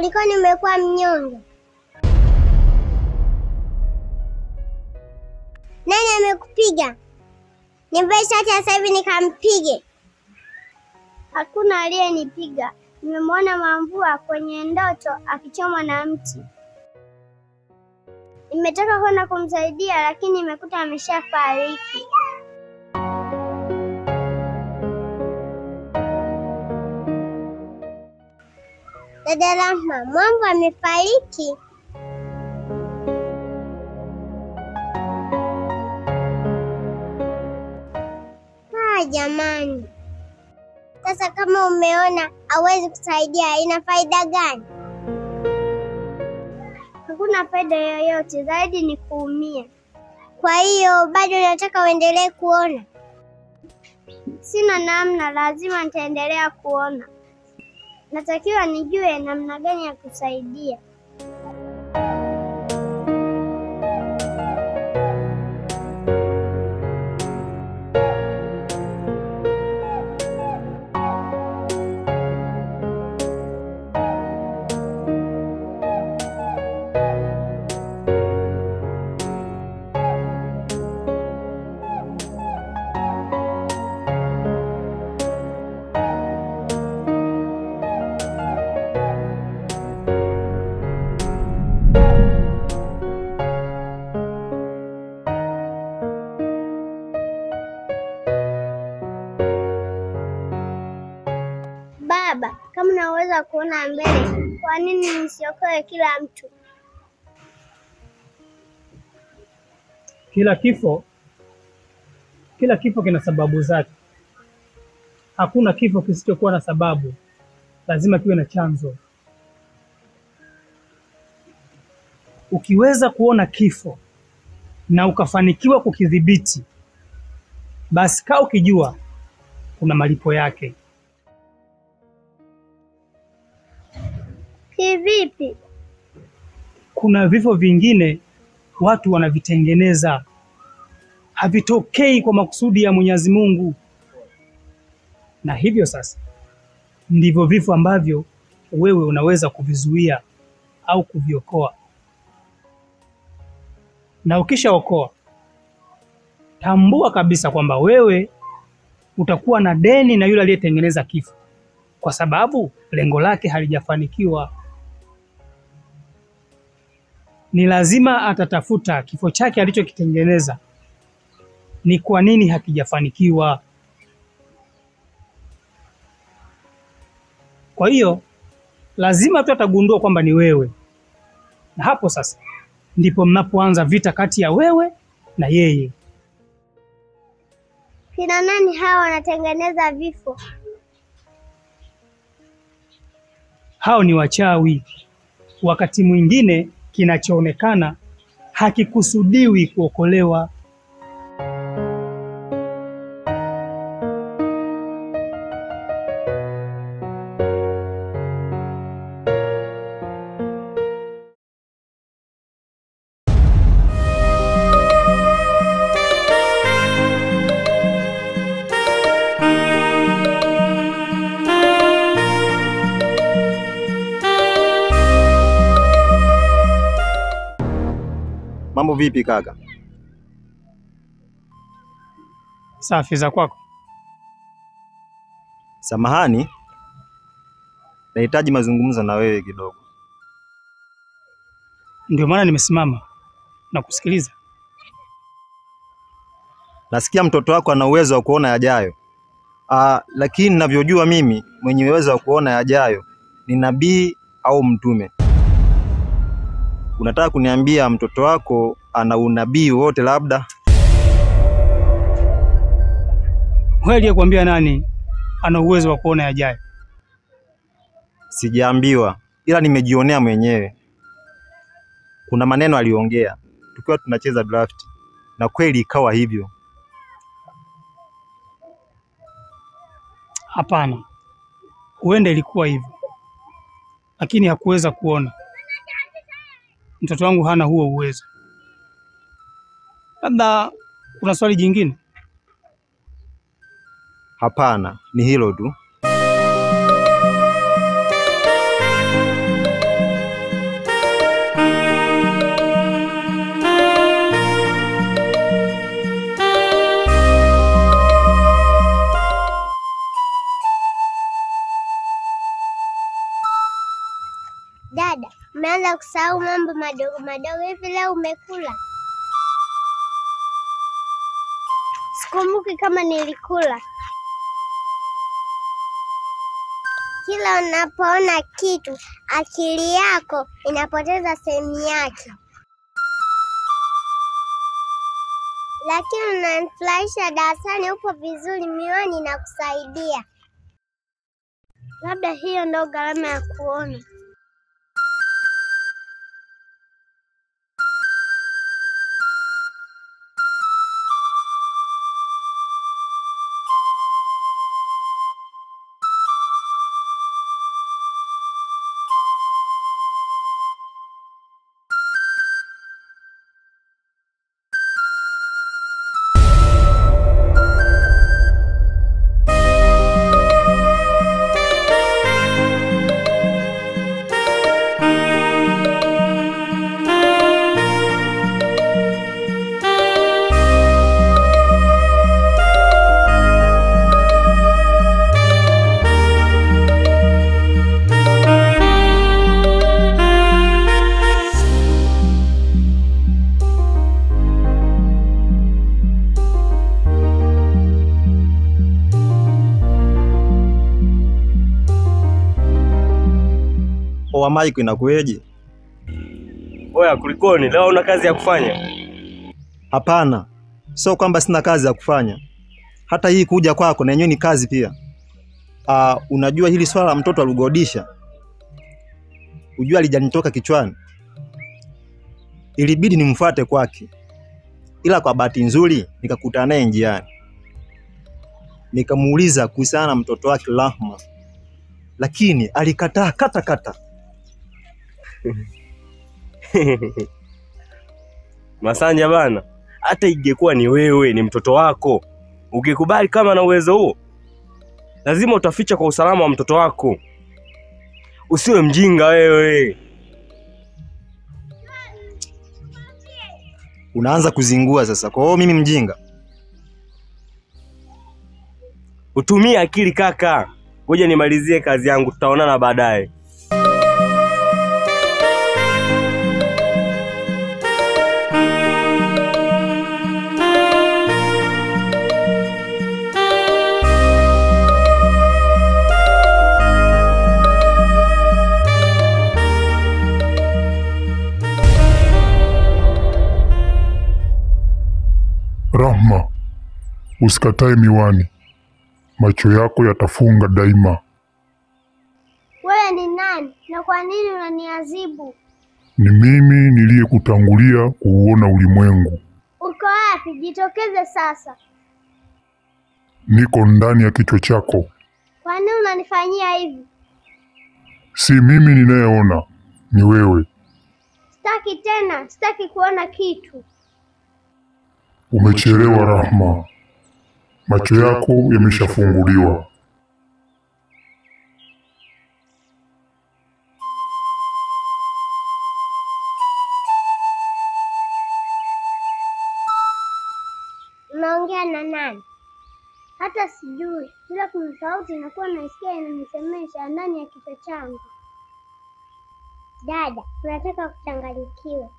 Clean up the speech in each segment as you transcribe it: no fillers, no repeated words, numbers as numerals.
Kulikoni umekuwa mnyonge? Nani amekupiga? Nivae shati sasa hivi nikampige. Hakuna aliyenipiga. Nimemwona Mamvua kwenye ndoto akichomwa na mti. Nimetoka kwenda kumsaidia lakini nimekuta ameshafariki. Dada Rahma, Mamvua amefariki? Jamani. Sasa kama umeona hawezi kusaidia, ina faida gani? Hakuna faida yoyote, zaidi ni kuumia. Kwa hiyo bado nataka uendelee kuona? Sina namna, lazima nitaendelea kuona. Natakiwa nijue namna gani ya kusaidia. Baba, kama naweza kuona mbele, kwa nini nisiokoe kila mtu? Kila kifo kina sababu zake. Hakuna kifo kisichokuwa na sababu. Lazima kiwe na chanzo. Ukiweza kuona kifo na ukafanikiwa kukidhibiti, basi kaa ukijua kuna malipo yake. Kivipi? Kuna vifo vingine watu wanavitengeneza. Havitokei kwa makusudi ya Mwenyezi Mungu. Na hivyo sasa ndivyo vifo ambavyo wewe unaweza kuvizuia au kuviokoa. Na ukishaokoa, tambua kabisa kwamba wewe utakuwa na deni na yule aliyetengeneza kifo, kwa sababu lengo lake halijafanikiwa. Ni lazima atatafuta kifo chake alichokitengeneza ni kwa nini hakijafanikiwa. Kwa hiyo lazima tu atagundua kwamba ni wewe, na hapo sasa ndipo mnapoanza vita kati ya wewe na yeye. Kina nani hawa wanatengeneza vifo? Hao ni wachawi. Wakati mwingine kinachoonekana hakikusudiwi kuokolewa. Mambo vipi kaka? Safi, za kwako? Samahani, nahitaji mazungumzo na wewe kidogo. Ndio maana nimesimama na kusikiliza. Nasikia mtoto wako ana uwezo wa kuona yajayo. Lakini ninavyojua mimi, mwenye uwezo wa kuona yajayo ni nabii au mtume. Unataka kuniambia mtoto wako ana unabii wote labda? Wewe aliyekwambia nani ana uwezo wa kuona yajayo? Sijaambiwa, ila nimejionea mwenyewe. Kuna maneno aliongea tukiwa tunacheza draft, na kweli ikawa hivyo. Hapana. Huenda ilikuwa hivyo, lakini hakuweza kuona. Mtoto wangu hana huo uwezo. Labda kuna swali jingine? Hapana, ni hilo tu. Umeanza kusahau mambo madogo madogo. Hivi leo umekula? Sikumbuki kama nilikula. Kila unapoona kitu, akili yako inapoteza sehemu yake. Lakini unanifurahisha darasani, upo vizuri, miwani inakusaidia. Labda hiyo ndo gharama ya kuona. Oa Mike, inakueje? Oya, kulikoni? Leo una kazi ya kufanya? Hapana, sio kwamba sina kazi ya kufanya. Hata hii kuja kwako na yenyewe ni kazi pia. Unajua hili swala la mtoto alugodisha, unajua alijanitoka kichwani. Ilibidi nimfuate kwake. Ila kwa bahati nzuri nikakutana naye njiani. Nikamuuliza kuhusiana na mtoto wake Rahma. Lakini alikataa kata. Masanja bana, hata ingekuwa ni wewe, ni mtoto wako, ukikubali kama na uwezo huo, lazima utaficha kwa usalama wa mtoto wako. Usiwe mjinga wewe. Unaanza kuzingua sasa. Kwa hiyo mimi mjinga? Utumie akili kaka. Ngoja nimalizie kazi yangu, tutaonana baadaye. Rahma, usikatae miwani. Macho yako yatafunga daima. Wewe ni nani na kwa nini unaniadhibu? Ni mimi niliyekutangulia kuuona ulimwengu. Uko wapi? Jitokeze sasa. Niko ndani ya kichwa chako. Kwa nini unanifanyia hivi? Si mimi ninayeona, ni wewe. Sitaki tena, sitaki kuona kitu. Umechelewa Rahma. Macho yako yameshafunguliwa. Unaongea na nani? Hata sijui. Kila kuna sauti inakuwa naisikia inanisemesha ndani ya kichwa changu. Dada, unataka kuchanganyikiwa.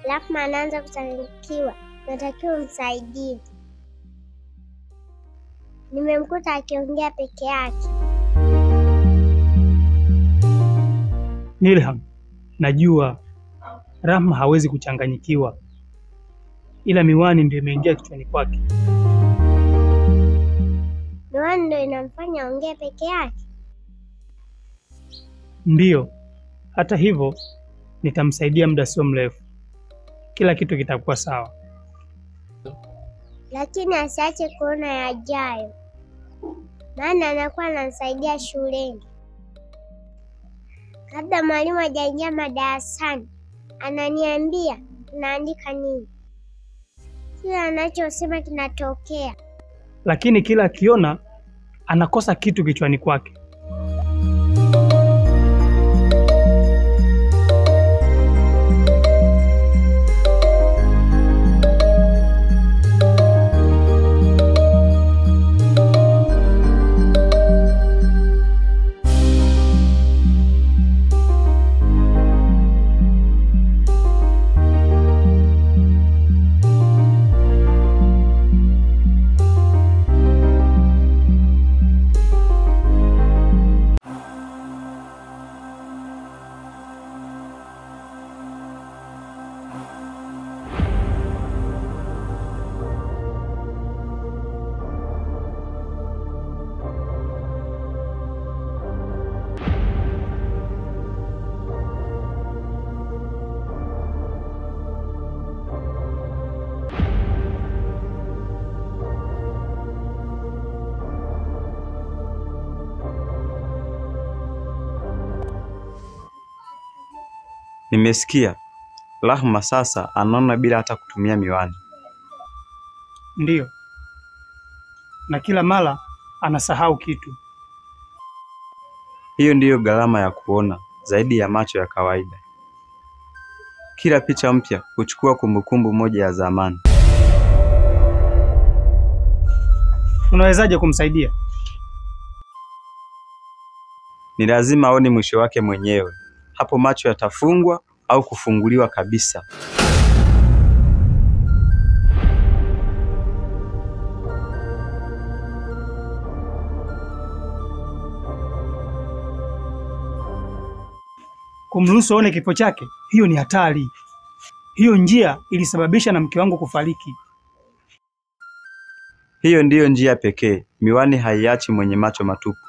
Rahma anaanza kuchanganyikiwa, natakiwa msaidie. Nimemkuta akiongea peke yake. Nilham, najua Rahma hawezi kuchanganyikiwa, ila miwani ndio imeingia kichwani kwake. Miwani ndio inamfanya aongee peke yake? Ndiyo. Hata hivyo nitamsaidia muda sio mrefu. Kila kitu kitakuwa sawa. lakini asiache kuona yajayo, maana anakuwa ananisaidia shuleni. Kabla mwalimu hajaingia madarasani, ananiambia unaandika nini. Kila anachosema kinatokea, lakini kila akiona anakosa kitu kichwani kwake. Nimesikia Rahma sasa anaona bila hata kutumia miwani. Ndiyo, na kila mara anasahau kitu. Hiyo ndiyo gharama ya kuona zaidi ya macho ya kawaida. Kila picha mpya huchukua kumbukumbu moja ya zamani. Unawezaje kumsaidia? Ni lazima aone mwisho wake mwenyewe. Hapo macho yatafungwa au kufunguliwa kabisa. Kumruhusu aone kifo chake, hiyo ni hatari. Hiyo njia ilisababisha na mke wangu kufariki. Hiyo ndiyo njia pekee. Miwani haiachi mwenye macho matupu.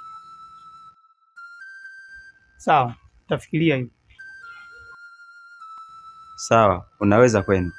Sawa, tafikiria hiyo. Sawa, unaweza kwenda.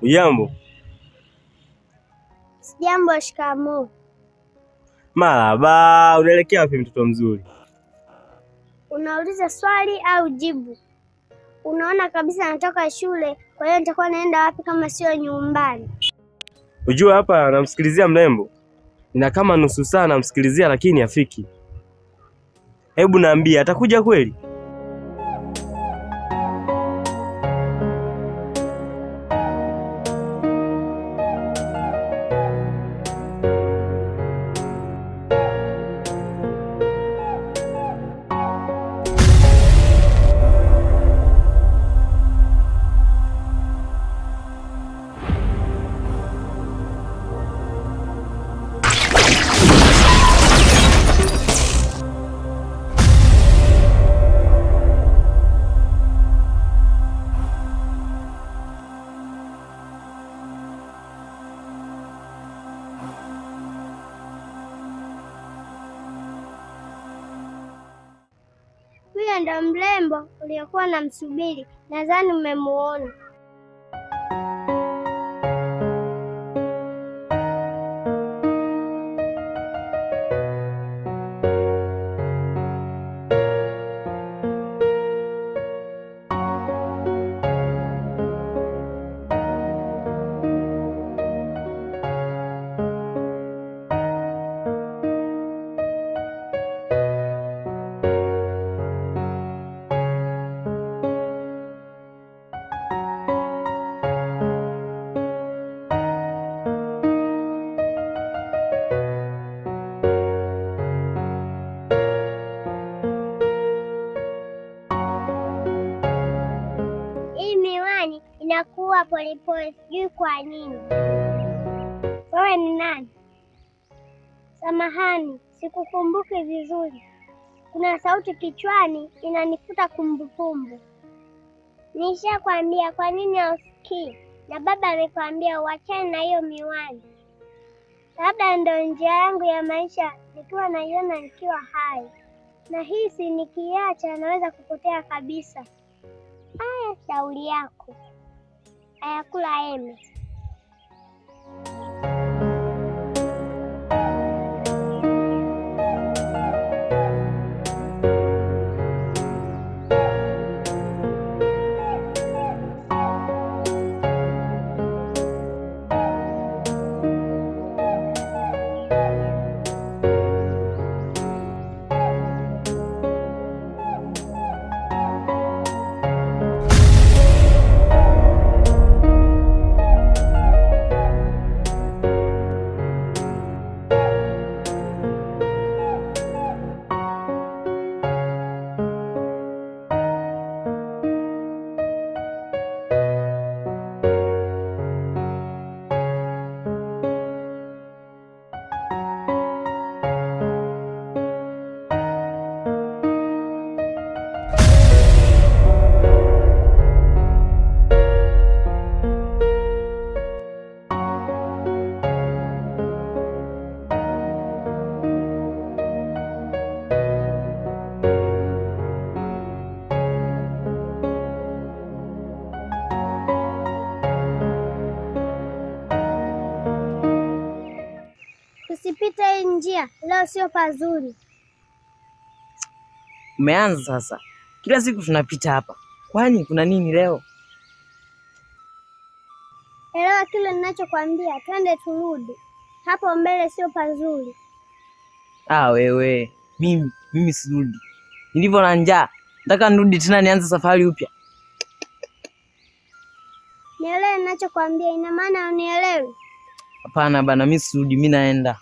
Ujambo? Sijambo. Shikamoo. Marahaba, unaelekea wapi mtoto mzuri? Unauliza swali au jibu? Unaona kabisa natoka shule, kwa hiyo nitakuwa naenda wapi kama sio nyumbani? Ujua hapa namsikilizia mrembo. Nina kama nusu saa namsikilizia lakini hafiki. Hebu naambie atakuja kweli? Huyo ndo mrembo uliokuwa namsubiri. Nadhani umemuona. inakuwa polepole, sijui kwa nini. Wewe ni nani? Samahani, sikukumbuki vizuri. Kuna sauti kichwani inanifuta kumbukumbu. Nishakwambia kwa nini hausikii? Na baba amekwambia uachane na hiyo miwani. Labda ndio njia yangu ya maisha, nikiwa naiona nikiwa hai. Na hisi nikiacha naweza kupotea kabisa. Haya, shauri yako. Ayakula eme. Usipite hii njia, leo sio pazuri. Umeanza sasa. Kila siku tunapita hapa. Kwani kuna nini leo? Elewa kile ninachokwambia, twende turudi. Hapo mbele sio pazuri. Wewe, mimi sirudi. Nilivyo na njaa, nataka nirudi tena nianze safari upya. Nielewe ninachokwambia, ina maana unielewi? Hapana bana, mimi sirudi, mimi naenda.